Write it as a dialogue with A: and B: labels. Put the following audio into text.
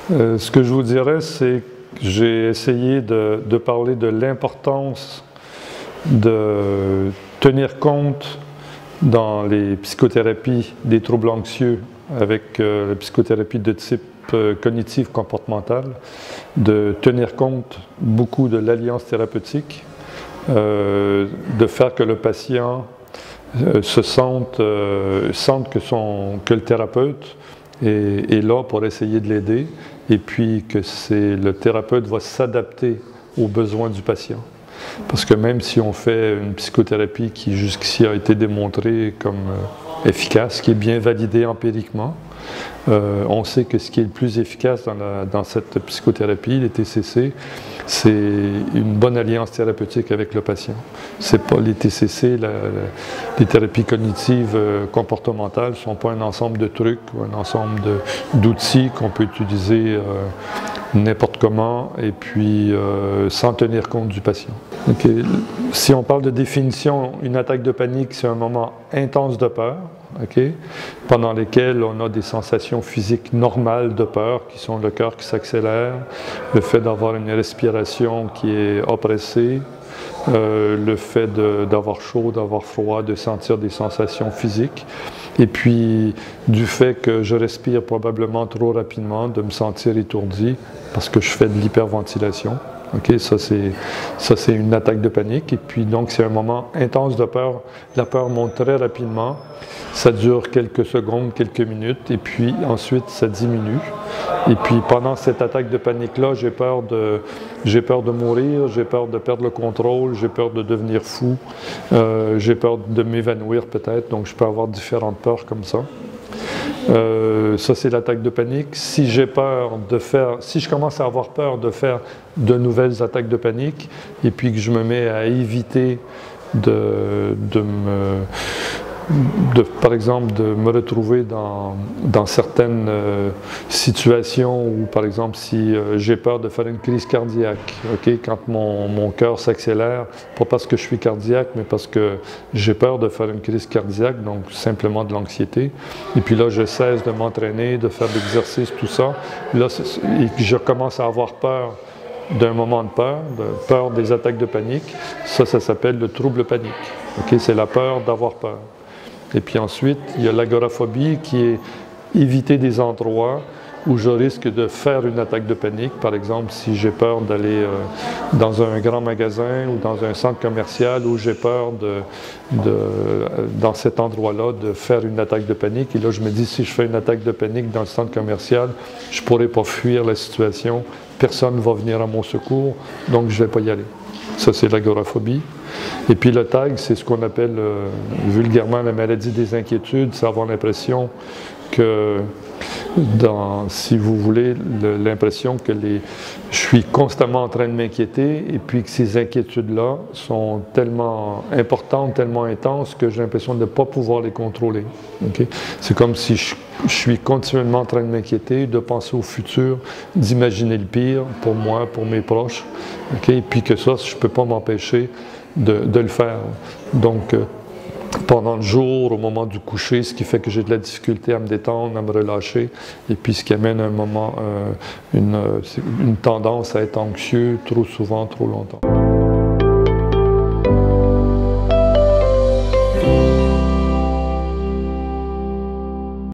A: Ce que je vous dirais, c'est que j'ai essayé de parler de l'importance de tenir compte dans les psychothérapies des troubles anxieux avec la psychothérapie de type cognitive comportementale, de tenir compte beaucoup de l'alliance thérapeutique, de faire que le patient se sente que le thérapeute est là pour essayer de l'aider et puis que le thérapeute va s'adapter aux besoins du patient. Parce que même si on fait une psychothérapie qui jusqu'ici a été démontrée comme efficace, qui est bien validée empiriquement, on sait que ce qui est le plus efficace dans cette psychothérapie, les TCC, c'est une bonne alliance thérapeutique avec le patient. C'est pas les TCC, les thérapies cognitives comportementales ne sont pas un ensemble de trucs ou un ensemble d'outils qu'on peut utiliser n'importe comment et puis sans tenir compte du patient. Okay. Si on parle de définition, une attaque de panique, c'est un moment intense de peur, okay, pendant lequel on a des sensations physiques normales de peur, qui sont le cœur qui s'accélère, le fait d'avoir une respiration qui est oppressée, le fait d'avoir chaud, d'avoir froid, de sentir des sensations physiques, et puis du fait que je respire probablement trop rapidement, de me sentir étourdi parce que je fais de l'hyperventilation. Okay, ça c'est une attaque de panique et puis donc c'est un moment intense de peur. La peur monte très rapidement, ça dure quelques secondes, quelques minutes et puis ensuite ça diminue. Et puis pendant cette attaque de panique-là, j'ai peur de mourir, j'ai peur de perdre le contrôle, j'ai peur de devenir fou, j'ai peur de m'évanouir peut-être, donc je peux avoir différentes peurs comme ça. Ça c'est l'attaque de panique. Si je commence à avoir peur de faire de nouvelles attaques de panique et puis que je me mets à éviter par exemple, de me retrouver dans certaines situations où, par exemple, si j'ai peur de faire une crise cardiaque, okay, quand mon cœur s'accélère, pas parce que je suis cardiaque, mais parce que j'ai peur de faire une crise cardiaque, donc simplement de l'anxiété. Et puis là, je cesse de m'entraîner, de faire de l'exercice, tout ça. Là, et puis je commence à avoir peur d'un moment de peur des attaques de panique. Ça s'appelle le trouble panique. Okay, c'est la peur d'avoir peur. Et puis ensuite, il y a l'agoraphobie qui est éviter des endroits où je risque de faire une attaque de panique. Par exemple, si j'ai peur d'aller dans un grand magasin ou dans un centre commercial où j'ai peur dans cet endroit-là de faire une attaque de panique. Et là, je me dis, si je fais une attaque de panique dans le centre commercial, je ne pourrai pas fuir la situation. Personne ne va venir à mon secours, donc je ne vais pas y aller. Ça, c'est l'agoraphobie. Et puis le TAG, c'est ce qu'on appelle vulgairement la maladie des inquiétudes. C'est avoir l'impression que, si vous voulez, l'impression que je suis constamment en train de m'inquiéter et puis que ces inquiétudes-là sont tellement importantes, tellement intenses que j'ai l'impression de ne pas pouvoir les contrôler. Okay? C'est comme si je suis continuellement en train de m'inquiéter, de penser au futur, d'imaginer le pire pour moi, pour mes proches. Okay? Et puis que ça, je ne peux pas m'empêcher de le faire. Donc, pendant le jour, au moment du coucher, ce qui fait que j'ai de la difficulté à me détendre, à me relâcher, et puis ce qui amène un moment, une tendance à être anxieux trop souvent, trop longtemps.